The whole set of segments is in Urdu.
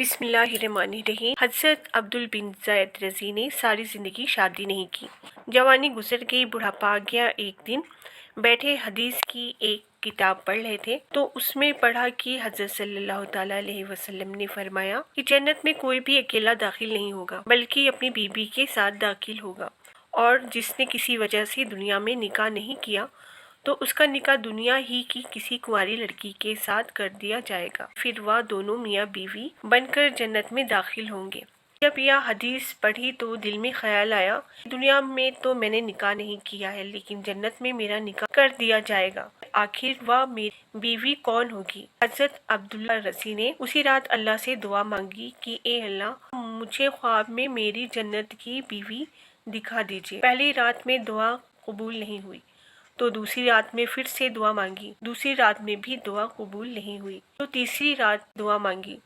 بسم اللہ الرحمن الرحیم۔ حضرت عبدال بن زید رضی نے ساری زندگی شادی نہیں کی۔ جوانی گزر گئی، بڑھاپا آ گیا۔ ایک دن بیٹھے حدیث کی ایک کتاب پڑھ رہے تھے تو اس میں پڑھا کہ حضرت صلی اللہ تعالیٰ علیہ وسلم نے فرمایا کہ جنت میں کوئی بھی اکیلا داخل نہیں ہوگا بلکہ اپنی بیوی کے ساتھ داخل ہوگا، اور جس نے کسی وجہ سے دنیا میں نکاح نہیں کیا تو اس کا نکاح دنیا ہی کی کسی کنواری لڑکی کے ساتھ کر دیا جائے گا، پھر وہ دونوں میاں بیوی بن کر جنت میں داخل ہوں گے۔ جب یہ حدیث پڑھی تو دل میں خیال آیا، دنیا میں تو میں نے نکاح نہیں کیا ہے، لیکن جنت میں میرا نکاح کر دیا جائے گا، آخر وہ میری بیوی کون ہوگی؟ حضرت عبداللہ رضی نے اسی رات اللہ سے دعا مانگی کہ اے اللہ، مجھے خواب میں میری جنت کی بیوی دکھا دیجیے۔ پہلی رات میں دعا قبول نہیں ہوئی تو دوسری رات میں پھر سے دعا مانگی، دوسری رات میں بھی دعا قبول نہیں ہوئی تو تیسری رات دعا مانگی،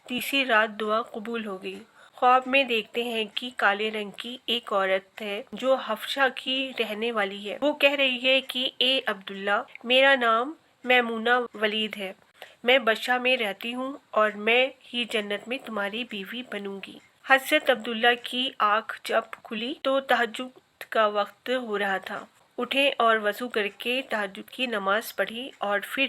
تیسری رات دعا قبول ہو گئی۔ خواب میں دیکھتے ہیں کہ کالے رنگ کی ایک عورت ہے جو حبشہ کی رہنے والی ہے۔ وہ کہہ رہی ہے کہ اے عبداللہ، میرا نام میمونہ ولید ہے، میں بصرہ میں رہتی ہوں اور میں ہی جنت میں تمہاری بیوی بنوں گی۔ حضرت عبداللہ کی آنکھ جب کھلی تو تہجد کا وقت ہو رہا تھا۔ اٹھے اور وضو کر کے تہجد کی نماز پڑھی اور پھر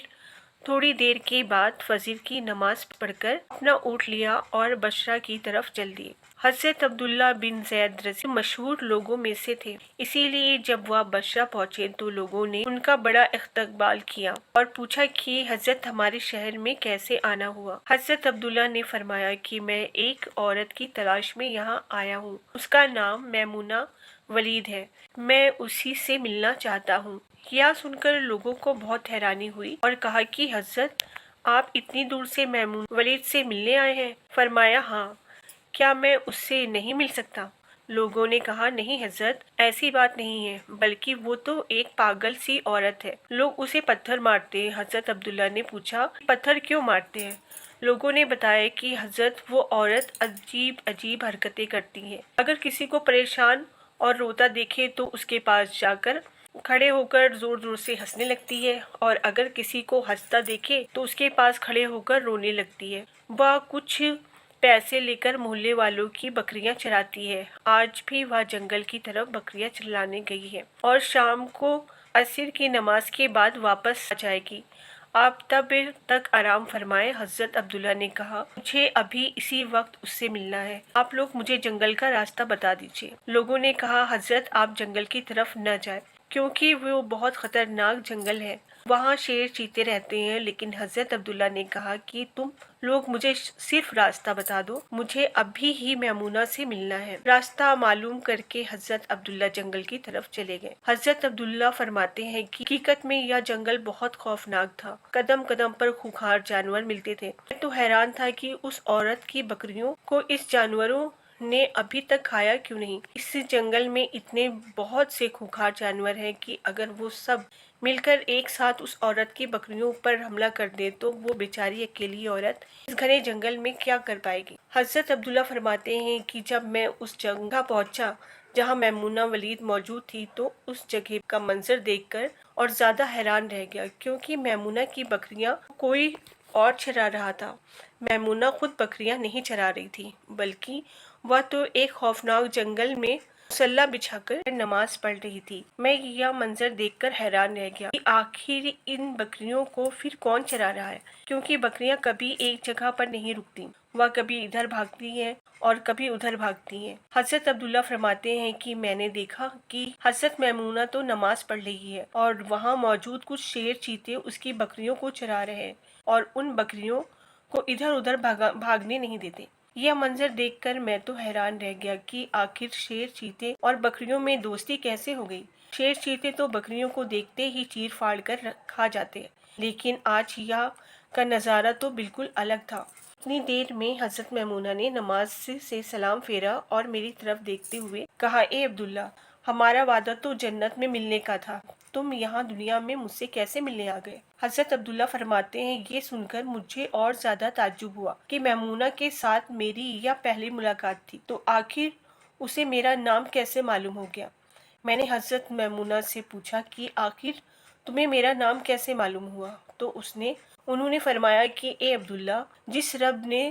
تھوڑی دیر کے بعد فجر کی نماز پڑھ کر اپنا اونٹ لیا اور بصرہ کی طرف چل دیے۔ حضرت عبداللہ بن زید رضی مشہور لوگوں میں سے تھے، اسی لیے جب وہ بصرہ پہنچے تو لوگوں نے ان کا بڑا استقبال کیا اور پوچھا کہ حضرت ہمارے شہر میں کیسے آنا ہوا؟ حضرت عبداللہ نے فرمایا کہ میں ایک عورت کی تلاش میں یہاں آیا ہوں، اس کا نام میمونہ ولید ہے، میں اسی سے ملنا چاہتا ہوں۔ یہ سن کر لوگوں کو بہت حیرانی ہوئی اور کہا کہ حضرت، آپ اتنی دور سے میمونہ ولید سے ملنے آئے ہیں؟ فرمایا ہاں، کیا میں اس سے نہیں مل سکتا؟ لوگوں نے کہا نہیں حضرت، ایسی بات نہیں ہے، بلکہ وہ تو ایک پاگل سی عورت ہے، لوگ اسے پتھر مارتے ہیں۔ حضرت عبداللہ نے پوچھا پتھر کیوں مارتے ہیں؟ لوگوں نے بتایا کہ حضرت، وہ عورت عجیب عجیب حرکتیں کرتی ہے، اگر کسی کو پریشان اور روتا دیکھے تو اس کے پاس جا کر کھڑے ہو کر زور زور سے ہنسنے لگتی ہے، اور اگر کسی کو ہنستا دیکھے تو اس کے پاس کھڑے ہو کر رونے لگتی ہے۔ وہ کچھ پیسے لے کر محلے والوں کی بکریاں چراتی ہے۔ آج بھی وہ جنگل کی طرف بکریاں چرانے گئی ہے اور شام کو عصر کی نماز کے بعد واپس آ جائے گی، آپ تب تک آرام فرمائیں۔ حضرت عبداللہ نے کہا مجھے ابھی اسی وقت اس سے ملنا ہے، آپ لوگ مجھے جنگل کا راستہ بتا دیجیے۔ لوگوں نے کہا حضرت، آپ جنگل کی طرف نہ جائیں کیونکہ وہ بہت خطرناک جنگل ہے، وہاں شیر چیتے رہتے ہیں۔ لیکن حضرت عبداللہ نے کہا کہ تم لوگ مجھے صرف راستہ بتا دو، مجھے ابھی ہی میمونہ سے ملنا ہے۔ راستہ معلوم کر کے حضرت عبداللہ جنگل کی طرف چلے گئے۔ حضرت عبداللہ فرماتے ہیں کہ حقیقت میں یہ جنگل بہت خوفناک تھا، قدم قدم پر خونخوار جانور ملتے تھے۔ میں تو حیران تھا کہ اس عورت کی بکریوں کو اس جانوروں نے ابھی تک کھایا کیوں نہیں؟ اس جنگل میں اتنے بہت سے خونخوار جانور ہیں کہ اگر وہ سب مل کر ایک ساتھ اس عورت کی بکریوں پر حملہ کر دے تو وہ بیچاری اکیلی عورت اس گھنے جنگل میں کیا کر پائے گی؟ حضرت عبداللہ فرماتے ہیں کہ جب میں اس جگہ پہنچا جہاں میمونہ ولید موجود تھی تو اس جگہ کا منظر دیکھ کر اور زیادہ حیران رہ گیا، کیونکہ میمونہ کی بکریاں کوئی اور چرا رہا تھا۔ میمونہ خود بکریاں نہیں چرا رہی تھی، بلکہ وہ تو ایک خوفناک جنگل میں مسلح بچھا کر نماز پڑھ رہی تھی۔ میں یہ منظر دیکھ کر حیران رہ گیا کہ آخر ان بکریوں کو پھر کون چرا رہا ہے، کیونکہ بکریاں کبھی ایک جگہ پر نہیں رکتی، وہ کبھی ادھر بھاگتی ہیں اور کبھی ادھر بھاگتی ہیں۔ حضرت عبداللہ فرماتے ہیں کہ میں نے دیکھا کہ حضرت میمونہ تو نماز پڑھ رہی ہے اور وہاں موجود کچھ شیر چیتے اس کی بکریوں کو چرا رہے ہیں اور ان بکریوں کو ادھر ادھر بھاگنے نہیں دیتے۔ یہ منظر دیکھ کر میں تو حیران رہ گیا کہ آخر شیر چیتے اور بکریوں میں دوستی کیسے ہو گئی؟ شیر چیتے تو بکریوں کو دیکھتے ہی چیر پھاڑ کر کھا جاتے ہیں، لیکن آج یہ کا نظارہ تو بالکل الگ تھا۔ اتنی دیر میں حضرت میمونہ نے نماز سے سلام پھیرا اور میری طرف دیکھتے ہوئے کہا اے عبداللہ، ہمارا وعدہ تو جنت میں ملنے کا تھا، تم یہاں دنیا میں مجھ سے کیسے ملنے آ گئے؟ حضرت عبداللہ فرماتے ہیں یہ سن کر مجھے اور زیادہ تعجب ہوا کہ میمونہ کے ساتھ میری یہ پہلی ملاقات تھی، تو آخر اسے میرا نام کیسے معلوم ہو گیا؟ میں نے حضرت میمونہ سے پوچھا کہ آخر تمہیں میرا نام کیسے معلوم ہوا؟ تو انہوں نے فرمایا کہ اے عبداللہ، جس رب نے